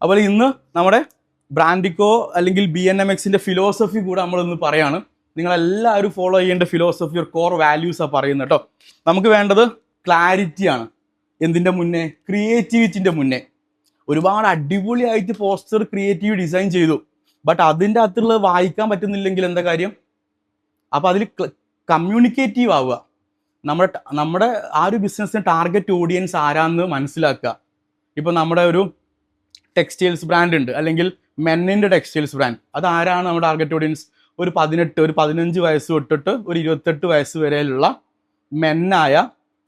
അപ്പോൾ ഇന്ന് നമ്മുടെ ബ്രാൻഡിക്കോ അല്ലെങ്കിൽ BNMXന്റെ ഫിലോസഫി കൂടെ നമ്മളിന്ന് പറയാണ്. നിങ്ങളെല്ലാവരും ഫോളോ ചെയ്യേണ്ട ഫിലോസഫി ഒരു കോർ വാല്യൂസാണ് പറയുന്നത് കേട്ടോ. നമുക്ക് വേണ്ടത് ക്ലാരിറ്റിയാണ്. എന്തിൻ്റെ മുന്നേ? ക്രിയേറ്റിവിറ്റിൻ്റെ മുന്നേ. ഒരുപാട് അടിപൊളിയായിട്ട് പോസ്റ്റർ ക്രിയേറ്റീവ് ഡിസൈൻ ചെയ്തു, ബട്ട് അതിൻ്റെ അകത്തുള്ളത് വായിക്കാൻ പറ്റുന്നില്ലെങ്കിൽ എന്താ കാര്യം? അപ്പോൾ അതിൽ കമ്മ്യൂണിക്കേറ്റീവ് ആവുക. നമ്മുടെ ആ ഒരു ബിസിനസ്സിന് ടാർഗറ്റ് ഓഡിയൻസ് ആരാന്ന് മനസ്സിലാക്കുക. ഇപ്പോൾ നമ്മുടെ ഒരു ടെക്സ്റ്റൈൽസ് ബ്രാൻഡ് ഉണ്ട്, അല്ലെങ്കിൽ മെന്നിൻ്റെ ടെക്സ്റ്റൈൽസ് ബ്രാൻഡ്. അത് ആരാണ് നമ്മുടെ ടാർഗറ്റ് ഓഡിയൻസ്? ഒരു 15 വയസ്സ് തൊട്ടിട്ട് ഒരു 28 വയസ്സ് വരെയുള്ള മെന്നായ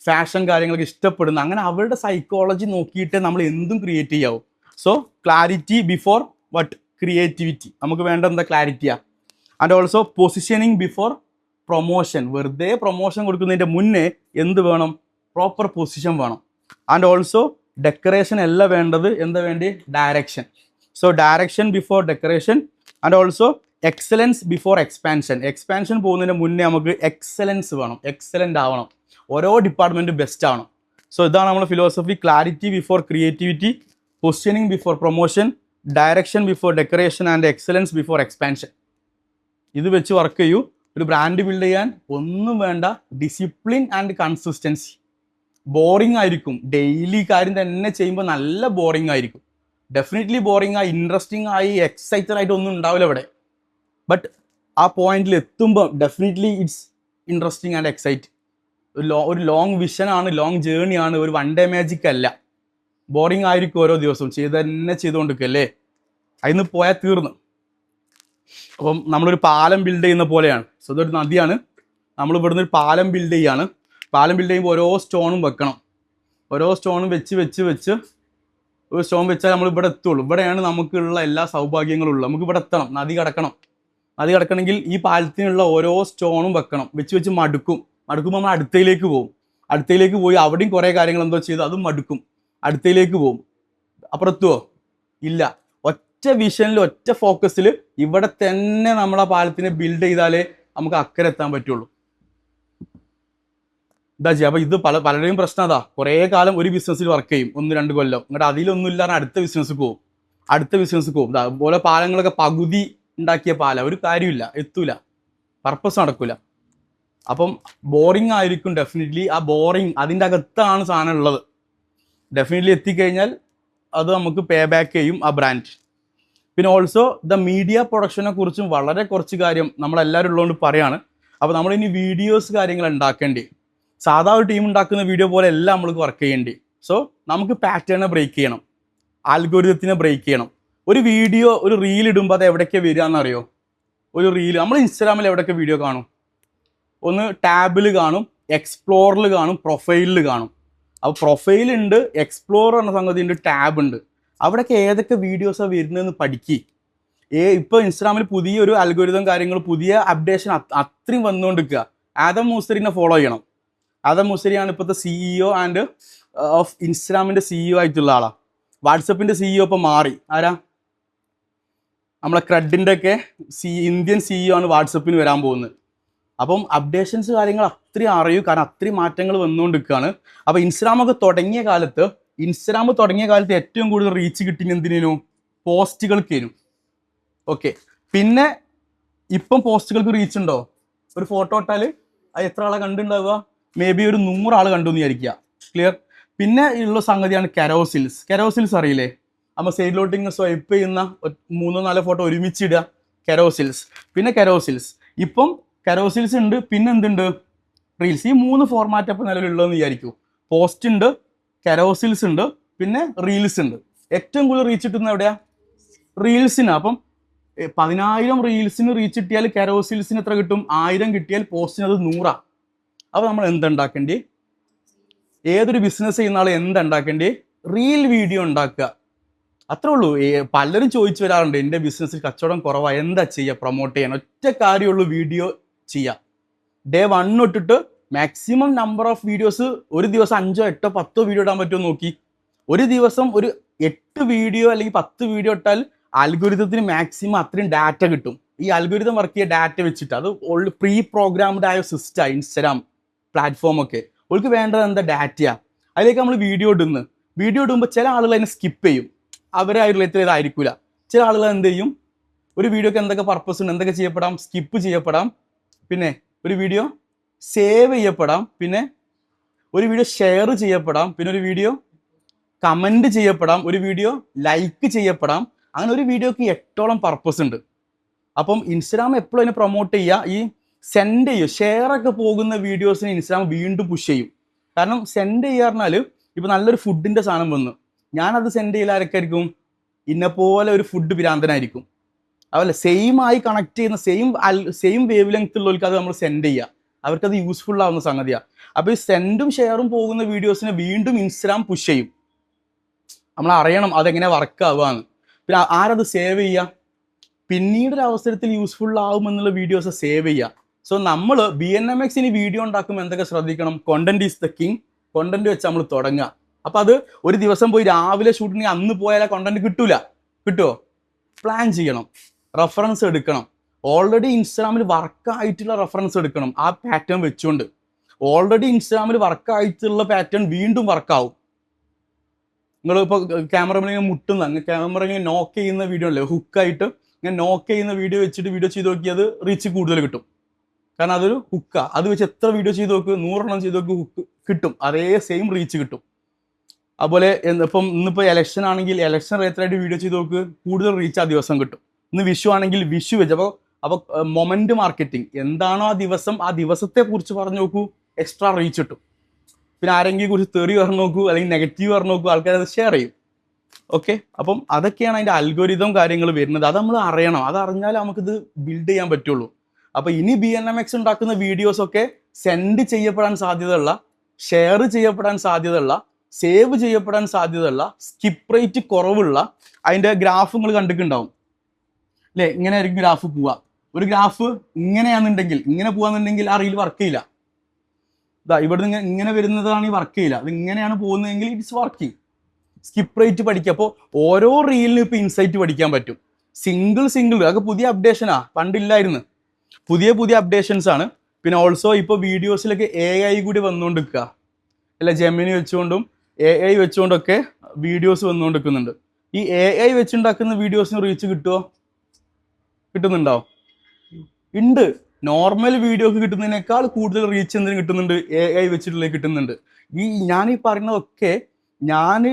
ഫാഷൻ കാര്യങ്ങളൊക്കെ ഇഷ്ടപ്പെടുന്ന, അങ്ങനെ അവരുടെ സൈക്കോളജി നോക്കിയിട്ട് നമ്മൾ എന്തും ക്രിയേറ്റ് ചെയ്യാവും. So clarity before what creativity. നമുക്ക് വേണ്ട എന്താ? ക്ലാരിറ്റിയാണ്. And also positioning before promotion. വെറുതെ പ്രൊമോഷൻ കൊടുക്കുന്നതിൻ്റെ മുന്നേ എന്ത് വേണം? പ്രോപ്പർ പൊസിഷൻ വേണം. ആൻഡ് ഓൾസോ ഡെക്കറേഷൻ അല്ല വേണ്ടത്, എന്താ വേണ്ടി? Direction. So direction before decoration. And also excellence before expansion. Expansion പോകുന്നതിന് മുന്നേ നമുക്ക് എക്സലൻസ് വേണം, എക്സലൻ്റ് ആവണം, ഓരോ ഡിപ്പാർട്ട്മെൻറ്റും ബെസ്റ്റ് ആവണം. സോ ഇതാണ് നമ്മുടെ philosophy. Clarity before creativity, positioning before promotion, direction before decoration and excellence before expansion. ഇത് വെച്ച് വർക്ക് ചെയ്യൂ. ഒരു ബ്രാൻഡ് ബിൽഡ് ചെയ്യാൻ ഒന്നും വേണ്ട, ഡിസിപ്ലിൻ ആൻഡ് കൺസിസ്റ്റൻസി. ബോറിംഗ് ആയിരിക്കും, ഡെയിലി കാര്യം തന്നെ ചെയ്യുമ്പോൾ നല്ല ബോറിംഗ് ആയിരിക്കും. ഡെഫിനറ്റ്ലി ബോറിംഗ് ആയി, ഇൻട്രസ്റ്റിംഗ് ആയി, എക്സൈറ്റഡ് ആയിട്ട് ഒന്നും ഉണ്ടാവില്ല ഇവിടെ. ബട്ട് ആ പോയിന്റിൽ എത്തുമ്പോൾ definitely it's interesting and excite. ഒരു ലോങ് വിഷനാണ്, ലോങ് ജേണിയാണ്, ഒരു വൺ ഡേ മാജിക് അല്ല. ബോറിംഗ് ആയിരിക്കും, ഓരോ ദിവസവും ചെയ്തുകൊണ്ടിരിക്കല്ലേ. അതിന് പോയാൽ തീർന്നു. അപ്പം നമ്മളൊരു പാലം ബിൽഡ് ചെയ്യുന്ന പോലെയാണ്. സോ ഇതൊരു നദിയാണ്, നമ്മൾ ഇവിടുന്ന് ഒരു പാലം ബിൽഡ് ചെയ്യാണ്. പാലം ബിൽഡ് ചെയ്യുമ്പോൾ ഓരോ സ്റ്റോണും വെക്കണം. ഓരോ സ്റ്റോണും വെച്ച് ഒരു സ്റ്റോൺ വെച്ചാൽ നമ്മൾ ഇവിടെ എത്തുള്ളൂ. ഇവിടെയാണ് നമുക്കുള്ള എല്ലാ സൗഭാഗ്യങ്ങളും ഉള്ളത്. നമുക്ക് ഇവിടെ എത്തണം, നദി കടക്കണമെങ്കിൽ ഈ പാലത്തിനുള്ള ഓരോ സ്റ്റോണും വെക്കണം. വെച്ച് മടുക്കുമ്പോൾ നമ്മൾ അടുത്തയിലേക്ക് പോയി അവിടെയും കുറേ കാര്യങ്ങൾ എന്തോ ചെയ്ത് അതും മടുക്കും. അടുത്തയിലേക്ക് പോകും. അപ്പുറത്തുവോ? ഇല്ല. ഒറ്റ വിഷനിൽ, ഒറ്റ ഫോക്കസിൽ ഇവിടെ തന്നെ നമ്മൾ ആ പാലത്തിനെ ബിൽഡ് ചെയ്താലേ നമുക്ക് അക്കരെ എത്താൻ പറ്റുള്ളൂ. എന്താ ചെയ്യുക? അപ്പോൾ ഇത് പലരുടെയും പ്രശ്നം അതാ. കുറേ കാലം ഒരു ബിസിനസ്സിൽ വർക്ക് ചെയ്യും, 1-2 കൊല്ലം. എന്നിട്ട് അതിലൊന്നും ഇല്ലാതെ അടുത്ത ബിസിനസ് പോകും. അതുപോലെ പാലങ്ങളൊക്കെ പകുതി ഉണ്ടാക്കിയ പാലം ഒരു കാര്യമില്ല, എത്തൂല, പർപ്പസ് നടക്കൂല. അപ്പം ബോറിംഗ് ആയിരിക്കും ഡെഫിനറ്റ്ലി. ആ ബോറിംഗ് അതിൻ്റെ അകത്താണ് സാധനം ഉള്ളത്. ഡെഫിനറ്റ്ലി എത്തിക്കഴിഞ്ഞാൽ അത് നമുക്ക് പേ ബാക്ക് ചെയ്യും ആ ബ്രാൻഡ്. പിന്നെ ഓൾസോ ദ മീഡിയ പ്രൊഡക്ഷനെ കുറിച്ചും വളരെ കുറച്ച് കാര്യം നമ്മളെല്ലാവരും ഉള്ളതുകൊണ്ട് പറയാണ്. അപ്പോൾ നമ്മളിനി വീഡിയോസ് കാര്യങ്ങൾ ഉണ്ടാക്കേണ്ടി, സാധാ ഒരു ടീം ഉണ്ടാക്കുന്ന വീഡിയോ പോലെ എല്ലാം നമ്മൾക്ക് വർക്ക് ചെയ്യേണ്ടി. സോ നമുക്ക് പാറ്റേണെ ബ്രേക്ക് ചെയ്യണം, ആൽഗോരിതത്തിനെ ബ്രേക്ക് ചെയ്യണം. ഒരു വീഡിയോ, ഒരു റീൽ ഇടുമ്പോൾ അത് എവിടേക്ക് വരിക എന്നറിയോ? ഒരു റീൽ നമ്മൾ ഇൻസ്റ്റാഗ്രാമിൽ എവിടെയൊക്കെ വീഡിയോ കാണും? ഒന്ന് ടാബിൽ കാണും, എക്സ്പ്ലോറിൽ കാണും, പ്രൊഫൈലിൽ കാണും. അപ്പോൾ പ്രൊഫൈലുണ്ട്, എക്സ്പ്ലോർ എന്ന സംഗതി ഉണ്ട്, ടാബ് ഉണ്ട്. അവിടെയൊക്കെ ഏതൊക്കെ വീഡിയോസാണ് വരുന്നതെന്ന് പഠിക്കുക. ഇപ്പോൾ ഇൻസ്റ്റാഗ്രാമിൽ പുതിയൊരു അൽഗോരിതം കാര്യങ്ങൾ, പുതിയ അപ്ഡേഷൻ അത്രയും വന്നുകൊണ്ടിരിക്കുക. ആദം മൂസരിനെ ഫോളോ ചെയ്യണം. ആദം മൂസരിയാണ് ഇപ്പോഴത്തെ CEO ആൻഡ് ഓഫ് ഇൻസ്റ്റാഗ്രാമിൻ്റെ CEO ആയിട്ടുള്ള ആളാണ്. വാട്സപ്പിൻ്റെ CEO ഇപ്പോൾ മാറി. ആരാ? നമ്മളെ ക്രെഡിൻ്റെ ഒക്കെ ഇന്ത്യൻ CEO ആണ് വാട്സപ്പിന് വരാൻ പോകുന്നത്. അപ്പം അപ്ഡേഷൻസ് കാര്യങ്ങൾ അത്രയും അറിയൂ, കാരണം അത്രയും മാറ്റങ്ങൾ വന്നുകൊണ്ടിരിക്കുകയാണ്. അപ്പോൾ ഇൻസ്റ്റാഗ്രാം തുടങ്ങിയ കാലത്ത് ഏറ്റവും കൂടുതൽ റീച്ച് കിട്ടിയ എന്തിനു? പോസ്റ്റുകൾക്കേനു. ഓക്കെ. പിന്നെ ഇപ്പം പോസ്റ്റുകൾക്ക് റീച്ച് ഉണ്ടോ? ഒരു ഫോട്ടോ ഇട്ടാൽ അത് എത്ര ആളെ കണ്ടുണ്ടാവുക? മേ ബി ഒരു 100 ആൾ കണ്ടു എന്ന് വിചാരിക്കുക. ക്ലിയർ. പിന്നെ ഉള്ള സംഗതിയാണ് കെരോസിൽസ് അറിയില്ലേ? നമ്മൾ സൈഡിലോട്ട് ഇങ്ങനെ സ്വൈപ്പ് ചെയ്യുന്ന 3-4 ഫോട്ടോ ഒരുമിച്ചിടുക, കെരോസിൽസ്. പിന്നെ ഇപ്പം കെരോസിൽസ് ഉണ്ട്, പിന്നെ എന്തുണ്ട്? റീൽസ്. ഈ 3 ഫോർമാറ്റ് അപ്പോൾ നിലവിലുള്ളതെന്ന് വിചാരിക്കൂ. പോസ്റ്റ് ഉണ്ട്, കെരോസിൽസ് ഉണ്ട്, പിന്നെ റീൽസ് ഉണ്ട്. ഏറ്റവും കൂടുതൽ റീച്ച് കിട്ടുന്നത് എവിടെയാ? റീൽസിന്. അപ്പം 10,000 റീൽസിന് റീച്ച് കിട്ടിയാൽ കെരോസിൽസിന് എത്ര കിട്ടും? 1000 കിട്ടിയാൽ പോസ്റ്റിന് അത് 100. അപ്പോൾ നമ്മൾ എന്തുണ്ടാക്കേണ്ടി? ഏതൊരു ബിസിനസ് ചെയ്യുന്ന ആൾ എന്തുണ്ടാക്കേണ്ടി? റീൽ വീഡിയോ ഉണ്ടാക്കുക. അത്രേ ഉള്ളൂ. പലരും ചോദിച്ചു വരാറുണ്ട്, എൻ്റെ ബിസിനസ്സിൽ കച്ചവടം കുറവാണ്, എന്താ ചെയ്യുക പ്രൊമോട്ട് ചെയ്യാൻ? ഒറ്റ കാര്യമുള്ളൂ, വീഡിയോ ചെയ്യുക. ഡേ 1 തൊട്ടിട്ട് മാക്സിമം നമ്പർ ഓഫ് വീഡിയോസ്, ഒരു ദിവസം 5, 8, 10 വീഡിയോ ഇടാൻ പറ്റുമോ നോക്കി. ഒരു ദിവസം ഒരു 8 വീഡിയോ അല്ലെങ്കിൽ 10 വീഡിയോ ഇട്ടാൽ ആൽഗോരിതത്തിന് മാക്സിമം അത്രയും ഡാറ്റ കിട്ടും. ഈ ആൽഗോരിതം വർക്ക് ചെയ്യുക ഡാറ്റ വെച്ചിട്ട്. അത് പ്രീ പ്രോഗ്രാംഡ് ആയ സിസ്റ്റം ഇൻസ്റ്റാഗ്രാം പ്ലാറ്റ്ഫോം ഒക്കെ. അവർക്ക് വേണ്ടത് എന്താ? ഡാറ്റയാണ്. അതിലേക്ക് നമ്മൾ വീഡിയോ ഇടുമ്പോൾ ചില ആളുകൾ അതിനെ സ്കിപ്പ് ചെയ്യും. അവരെ റിലേറ്റ് ചെയ്തായിരിക്കില്ല. ചില ആളുകൾ എന്ത് ചെയ്യും, ഒരു വീഡിയോക്ക് എന്തൊക്കെ പർപ്പസ് ഉണ്ട്, എന്തൊക്കെ ചെയ്യപ്പെടാം, സ്കിപ്പ് ചെയ്യപ്പെടാം, പിന്നെ ഒരു വീഡിയോ സേവ് ചെയ്യപ്പെടാം, പിന്നെ ഒരു വീഡിയോ ഷെയർ ചെയ്യപ്പെടാം, പിന്നെ ഒരു വീഡിയോ കമന്റ് ചെയ്യപ്പെടാം, ഒരു വീഡിയോ ലൈക്ക് ചെയ്യപ്പെടാം. അങ്ങനെ ഒരു വീഡിയോക്ക് 8ഓളം പർപ്പസ് ഉണ്ട്. അപ്പം ഇൻസ്റ്റാഗ്രാം എപ്പോഴും അതിനെ പ്രൊമോട്ട് ചെയ്യുക, ഈ സെൻഡ് ചെയ്യും, ഷെയർ ഒക്കെ പോകുന്ന വീഡിയോസിന് ഇൻസ്റ്റാഗ്രാം വീണ്ടും പുഷ് ചെയ്യും. കാരണം സെൻഡ് ചെയ്യുക പറഞ്ഞാൽ ഇപ്പം നല്ലൊരു ഫുഡിൻ്റെ സാധനം വന്നു, ഞാനത് സെൻഡ് ചെയ്യൽ ആരൊക്കെയായിരിക്കും, ഇന്നെപ്പോലെ ഒരു ഫുഡ് ഭ്രാന്തനായിരിക്കും. അതല്ല, സെയിം ആയി കണക്ട് ചെയ്യുന്ന സെയിം വേവ് ലെങ്ത് ഉള്ളവർക്ക് അത് നമ്മൾ സെൻഡ് ചെയ്യുക, അവർക്കത് യൂസ്ഫുൾ ആവുന്ന സംഗതിയാണ്. അപ്പോൾ ഈ സെൻഡും ഷെയറും പോകുന്ന വീഡിയോസിനെ വീണ്ടും ഇൻസ്റ്റാഗ്രാം പുഷ് ചെയ്യും. നമ്മൾ അറിയണം അതെങ്ങനെ വർക്ക് ആവുകയെന്ന്. പിന്നെ ആരത് സേവ് ചെയ്യുക, പിന്നീടൊരു അവസരത്തിൽ യൂസ്ഫുൾ ആവുമെന്നുള്ള വീഡിയോസ് സേവ് ചെയ്യുക. സോ നമ്മൾ BNMX ഇനി വീഡിയോ ഉണ്ടാക്കുമ്പോൾ എന്തൊക്കെ ശ്രദ്ധിക്കണം, content is the king. Content വെച്ച് നമ്മൾ തുടങ്ങുക. അപ്പം അത് ഒരു ദിവസം പോയി രാവിലെ ഷൂട്ടിങ് അന്ന് പോയാൽ കോണ്ടന്റ് കിട്ടുമോ? പ്ലാൻ ചെയ്യണം, റെഫറൻസ് എടുക്കണം. ഓൾറെഡി ഇൻസ്റ്റാഗ്രാമിൽ വർക്കായിട്ടുള്ള റെഫറൻസ് എടുക്കണം, ആ പാറ്റേൺ വെച്ചുകൊണ്ട്. ഓൾറെഡി ഇൻസ്റ്റാഗ്രാമിൽ വർക്കായിട്ടുള്ള പാറ്റേൺ വീണ്ടും വർക്കാവും. നിങ്ങളിപ്പോൾ ക്യാമറ മുട്ടുന്ന ക്യാമറ ഇങ്ങനെ നോക്ക് ചെയ്യുന്ന വീഡിയോ അല്ലേ, ഹുക്കായിട്ട് ഇങ്ങനെ നോക്ക് ചെയ്യുന്ന വീഡിയോ വെച്ചിട്ട് വീഡിയോ ചെയ്ത് നോക്കിയത് റീച്ച് കൂടുതൽ കിട്ടും. കാരണം അതൊരു ഹുക്കാണ്. അത് വെച്ച് എത്ര വീഡിയോ ചെയ്ത് നോക്ക്, 100 ചെയ്ത് നോക്ക്, ഹുക്ക് കിട്ടും, അതേ സെയിം റീച്ച് കിട്ടും. അതുപോലെ ഇന്നിപ്പോൾ ഇലക്ഷൻ ആണെങ്കിൽ ഇലക്ഷൻ റിലേറ്റഡായിട്ട് വീഡിയോ ചെയ്ത് നോക്ക്, കൂടുതൽ റീച്ച് ആ ദിവസം കിട്ടും. ഇന്ന് വിഷു ആണെങ്കിൽ വിഷു വെച്ച് അപ്പോൾ മൊമെന്റ് മാർക്കറ്റിംഗ് എന്താണോ ആ ദിവസം, ആ ദിവസത്തെ കുറിച്ച് പറഞ്ഞു നോക്കൂ, എക്സ്ട്രാ റീച്ച് കിട്ടും. പിന്നെ ആരെങ്കിലും കുറിച്ച് തെറി പറഞ്ഞു നോക്കൂ, അല്ലെങ്കിൽ നെഗറ്റീവ് പറഞ്ഞു നോക്കൂ, ആൾക്കാർ അത് ഷെയർ ചെയ്യും. ഓക്കെ, അപ്പം അതൊക്കെയാണ് അതിൻ്റെ അൽഗോരിതം കാര്യങ്ങൾ വരുന്നത്. അത് നമ്മൾ അറിയണം, അതറിഞ്ഞാൽ നമുക്കിത് ബിൽഡ് ചെയ്യാൻ പറ്റുള്ളൂ. അപ്പോൾ ഇനി BNMX ഉണ്ടാക്കുന്ന വീഡിയോസൊക്കെ സെൻഡ് ചെയ്യപ്പെടാൻ സാധ്യതയുള്ള, ഷെയർ ചെയ്യപ്പെടാൻ സാധ്യതയുള്ള, സേവ് ചെയ്യപ്പെടാൻ സാധ്യതയുള്ള, സ്കിപ്പ് റേറ്റ് കുറവുള്ള അതിൻ്റെ ഗ്രാഫ് നിങ്ങൾ കണ്ടിട്ടുണ്ടാവും അല്ലേ. ഇങ്ങനെ ആയിരിക്കും ഗ്രാഫ് പോവുക. ഒരു ഗ്രാഫ് ഇങ്ങനെയാണെന്നുണ്ടെങ്കിൽ, ഇങ്ങനെ പോകാന്നുണ്ടെങ്കിൽ ആ റീൽ വർക്ക് ചെയ്യില്ല. ഇവിടുന്ന് ഇങ്ങനെ വരുന്നതാണ് ഈ വർക്ക് ചെയ്യില്ല. അത് ഇങ്ങനെയാണ് പോകുന്നതെങ്കിൽ ഇറ്റ്സ് വർക്കിംഗ്. സ്കിപ്പ് റേറ്റ് പഠിക്കുക. അപ്പോൾ ഓരോ റീലിനും ഇപ്പോൾ ഇൻസൈറ്റ് പഠിക്കാൻ പറ്റും. സിംഗിൾ അതൊക്കെ പുതിയ അപ്ഡേഷനാ, പണ്ടില്ലായിരുന്നു. പുതിയ അപ്ഡേഷൻസ് ആണ്. പിന്നെ ഓൾസോ ഇപ്പോൾ വീഡിയോസിലൊക്കെ AI കൂടി വന്നുകൊണ്ടിരിക്കുക അല്ല, ജെമിനി വെച്ചുകൊണ്ടും AI വെച്ചുകൊണ്ടൊക്കെ വീഡിയോസ് വന്നുകൊണ്ടിരിക്കുന്നുണ്ട്. ഈ AI വെച്ചുണ്ടാക്കുന്ന വീഡിയോസിന് റീച്ച് കിട്ടുന്നുണ്ടോ? ഉണ്ട്. നോർമൽ വീഡിയോക്ക് കിട്ടുന്നതിനേക്കാൾ കൂടുതൽ റീച്ച് എന്തിനും കിട്ടുന്നുണ്ട്, AI വെച്ചിട്ടുള്ള കിട്ടുന്നുണ്ട്. ഞാൻ ഈ പറയുന്നതൊക്കെ ഞാൻ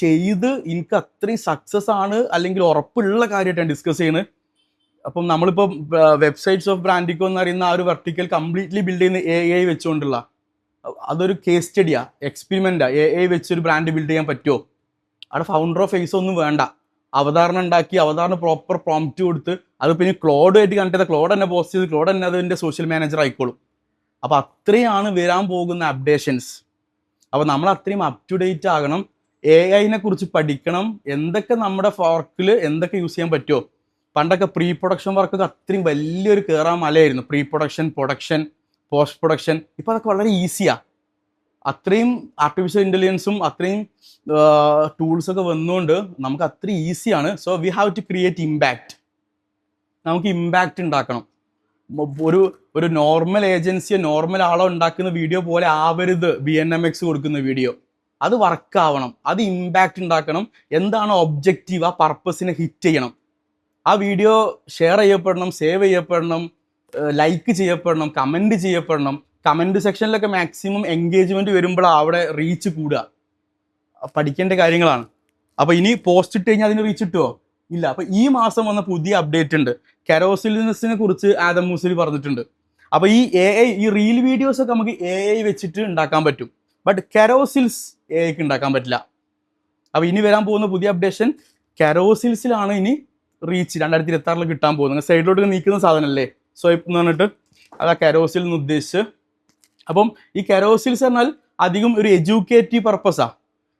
ചെയ്ത് എനിക്ക് അത്രയും സക്സസ് ആണ് അല്ലെങ്കിൽ ഉറപ്പുള്ള കാര്യമായിട്ടാണ് ഡിസ്കസ് ചെയ്യുന്നത്. അപ്പം നമ്മളിപ്പോൾ വെബ്സൈറ്റ്സ് ഓഫ് ബ്രാൻഡിക്കോ എന്ന് പറയുന്ന ആ ഒരു വെർട്ടിക്കൽ കംപ്ലീറ്റ്ലി ബിൽഡ് ചെയ്യുന്ന AI വെച്ചുകൊണ്ടുള്ള അതൊരു കേസ് സ്റ്റഡിയാ, എക്സ്പെരിമെൻറ്റാ. AI വെച്ചൊരു ബ്രാൻഡ് ബിൽഡ് ചെയ്യാൻ പറ്റുമോ? അവിടെ ഫൗണ്ടറോ ഫേസോ ഒന്നും വേണ്ട. അവതാരണം ഉണ്ടാക്കി, അവതാരണം പ്രോപ്പർ പ്രോംപ്റ്റ് കൊടുത്ത്, അത് പിന്നെ ക്ലോഡായിട്ട് കണക്ട് ചെയ്ത ക്ലോഡ് തന്നെ പോസ്റ്റ് ചെയ്ത് ക്ലോഡ് തന്നെ അതിൻ്റെ സോഷ്യൽ മാനേജർ ആയിക്കോളും. അപ്പോൾ അത്രയാണ് വരാൻ പോകുന്ന അപ്ഡേഷൻസ്. അപ്പോൾ നമ്മൾ അത്രയും അപ് ടു ഡേറ്റ് ആകണം. AI-നെ കുറിച്ച് പഠിക്കണം. എന്തൊക്കെ നമ്മുടെ വർക്കിൽ എന്തൊക്കെ യൂസ് ചെയ്യാൻ പറ്റുമോ. പണ്ടൊക്കെ പ്രീ പ്രൊഡക്ഷൻ വർക്കൊക്കെ അത്രയും വലിയൊരു കയറാൻ മലയായിരുന്നു. Pre production, production, post production. ഇപ്പോൾ അതൊക്കെ വളരെ ഈസിയാണ്. അത്രയും ആർട്ടിഫിഷ്യൽ ഇൻ്റലിജൻസും അത്രയും ടൂൾസൊക്കെ വന്നുകൊണ്ട് നമുക്ക് അത്രയും ഈസിയാണ്. So we have to create impact. നമുക്ക് ഇമ്പാക്റ്റ് ഉണ്ടാക്കണം. ഒരു നോർമൽ ഏജൻസിയോ നോർമൽ ആളോ ഉണ്ടാക്കുന്ന വീഡിയോ പോലെ ആവരുത് BNMX കൊടുക്കുന്ന വീഡിയോ. അത് വർക്കാവണം, അത് ഇമ്പാക്റ്റ് ഉണ്ടാക്കണം. എന്താണ് ഒബ്ജക്റ്റീവ്, ആ പർപ്പസിനെ ഹിറ്റ് ചെയ്യണം. ആ വീഡിയോ ഷെയർ ചെയ്യപ്പെടണം, സേവ് ചെയ്യപ്പെടണം, ലൈക്ക് ചെയ്യപ്പെടണം, കമൻറ്റ് ചെയ്യപ്പെടണം. കമൻറ്റ് സെക്ഷനിലൊക്കെ മാക്സിമം എൻഗേജ്മെൻറ്റ് വരുമ്പോഴാണ് അവിടെ റീച്ച് കൂടുക. പഠിക്കേണ്ട കാര്യങ്ങളാണ്. അപ്പോൾ ഇനി പോസ്റ്റ് ഇട്ട് കഴിഞ്ഞാൽ അതിന് റീച്ച് കിട്ടുമോ? ഇല്ല. അപ്പോൾ ഈ മാസം വന്ന പുതിയ അപ്ഡേറ്റ് ഉണ്ട്. കെറോസിലിനെ കുറിച്ച് ആദം മൂസലി പറഞ്ഞിട്ടുണ്ട്. അപ്പോൾ ഈ AI, ഈ റീൽ വീഡിയോസൊക്കെ നമുക്ക് AI വെച്ചിട്ട് ഉണ്ടാക്കാൻ പറ്റും. ബട്ട് കെറോസിൽസ് AIക്ക് ഉണ്ടാക്കാൻ പറ്റില്ല. അപ്പോൾ ഇനി വരാൻ പോകുന്ന പുതിയ അപ്ഡേഷൻ കെറോസിൽസിലാണ് ഇനി റീച്ച് 2026 കിട്ടാൻ പോകുന്നത്. സൈഡിലോട്ട് നീക്കുന്ന സാധനമല്ലേ സ്വൈപ്പ് എന്ന് പറഞ്ഞിട്ട്, അതാ കെറോസിൽ എന്ന് ഉദ്ദേശിച്ച്. അപ്പം ഈ കെറോസിൽസ് പറഞ്ഞാൽ അധികം ഒരു എഡ്യൂക്കേറ്റീവ് പർപ്പസാണ്.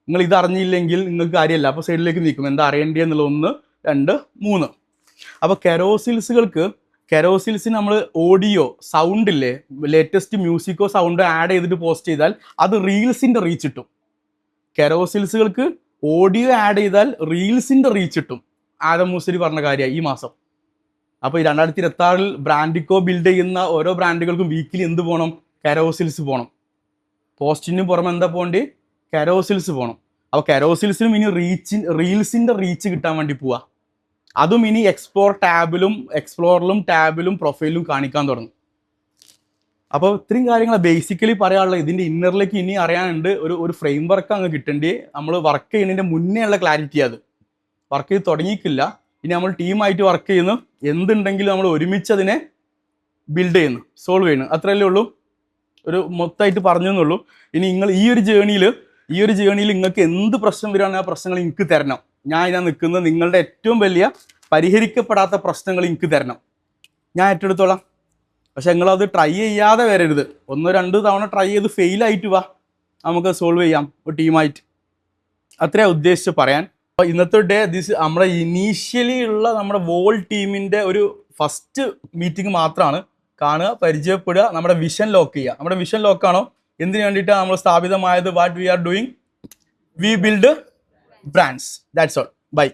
നിങ്ങൾ ഇത് അറിഞ്ഞില്ലെങ്കിൽ നിങ്ങൾക്ക് കാര്യമല്ല. അപ്പോൾ സൈഡിലേക്ക് നീക്കും എന്താ അറിയേണ്ടത് എന്നുള്ള 1, 2, 3. അപ്പോൾ കെറോസിൽസിന് നമ്മൾ ഓഡിയോ സൗണ്ട് ഇല്ലേ, ലേറ്റസ്റ്റ് മ്യൂസിക്കോ സൗണ്ടോ ആഡ് ചെയ്തിട്ട് പോസ്റ്റ് ചെയ്താൽ അത് റീൽസിൻ്റെ റീച്ച് കിട്ടും. കെറോസിൽസുകൾക്ക് ഓഡിയോ ആഡ് ചെയ്താൽ റീൽസിൻ്റെ റീച്ച് കിട്ടും. ആദം മൂസലി പറഞ്ഞ കാര്യമാണ് ഈ മാസം. അപ്പോൾ ഈ 2026 ബ്രാൻഡിക്കോ ബിൽഡ് ചെയ്യുന്ന ഓരോ ബ്രാൻഡുകൾക്കും വീക്കിലി എന്ത് പോകണം? കെറോസിൽസ് പോകണം. പോസ്റ്റിന് പുറമെ എന്താ പോകേണ്ടി? കെറോസിൽസ് പോകണം. അപ്പോൾ കെരോസിൽസിനും ഇനി റീൽസിൻ്റെ റീച്ച് കിട്ടാൻ വേണ്ടി പോവാ. അതും ഇനി എക്സ്പ്ലോറിലും ടാബിലും പ്രൊഫൈലും കാണിക്കാൻ തുടങ്ങും. അപ്പോൾ ഇത്രയും കാര്യങ്ങൾ ബേസിക്കലി പറയാനുള്ളത്. ഇതിൻ്റെ ഇന്നറിലേക്ക് ഇനി അറിയാനുണ്ട്. ഒരു ഫ്രെയിം വർക്ക് അങ്ങ് കിട്ടേണ്ടി. നമ്മൾ വർക്ക് ചെയ്യുന്നതിൻ്റെ മുന്നേ ഉള്ള ക്ലാരിറ്റി അത്. വർക്ക് ചെയ്ത് തുടങ്ങിയിട്ടില്ല, ഇനി നമ്മൾ ടീമായിട്ട് വർക്ക് ചെയ്യുന്നു. എന്തുണ്ടെങ്കിലും നമ്മൾ ഒരുമിച്ച് അതിനെ ബിൽഡ് ചെയ്യുന്നു, സോൾവ് ചെയ്യുന്നു. അത്രയല്ലേ ഉള്ളൂ. ഒരു മൊത്തമായിട്ട് പറഞ്ഞെന്നുള്ളൂ. ഇനി നിങ്ങൾ ഈ ഒരു ജേണിയിൽ നിങ്ങൾക്ക് എന്ത് പ്രശ്നം വരികയാണെങ്കിൽ ആ പ്രശ്നങ്ങൾ എനിക്ക് തരണം. ഞാൻ ഇതിനാ നിൽക്കുന്നത്. നിങ്ങളുടെ ഏറ്റവും വലിയ പരിഹരിക്കപ്പെടാത്ത പ്രശ്നങ്ങൾ എനിക്ക് തരണം, ഞാൻ ഏറ്റെടുത്തോളാം. പക്ഷെ നിങ്ങളത് ട്രൈ ചെയ്യാതെ വരരുത്. 1-2 തവണ ട്രൈ ചെയ്ത് ഫെയിലായിട്ട് വാ, നമുക്ക് സോൾവ് ചെയ്യാം ഒരു ടീമായിട്ട്. അത്രേ ഉദ്ദേശിച്ച് പറയാൻ. അപ്പോൾ ഇന്നത്തെ ഡേ നമ്മുടെ ഇനീഷ്യലി ഉള്ള നമ്മുടെ വോൾ ടീമിൻ്റെ ഒരു ഫസ്റ്റ് മീറ്റിംഗ് മാത്രമാണ്. കാണുക, പരിചയപ്പെടുക, നമ്മുടെ വിഷൻ ലോക്ക് ചെയ്യുക. നമ്മുടെ വിഷൻ ലോക്കാണോ? എന്തിനു വേണ്ടിയിട്ടാണ് നമ്മൾ സ്ഥാപിതമായത്? What we are doing, we build brands. That's all. By.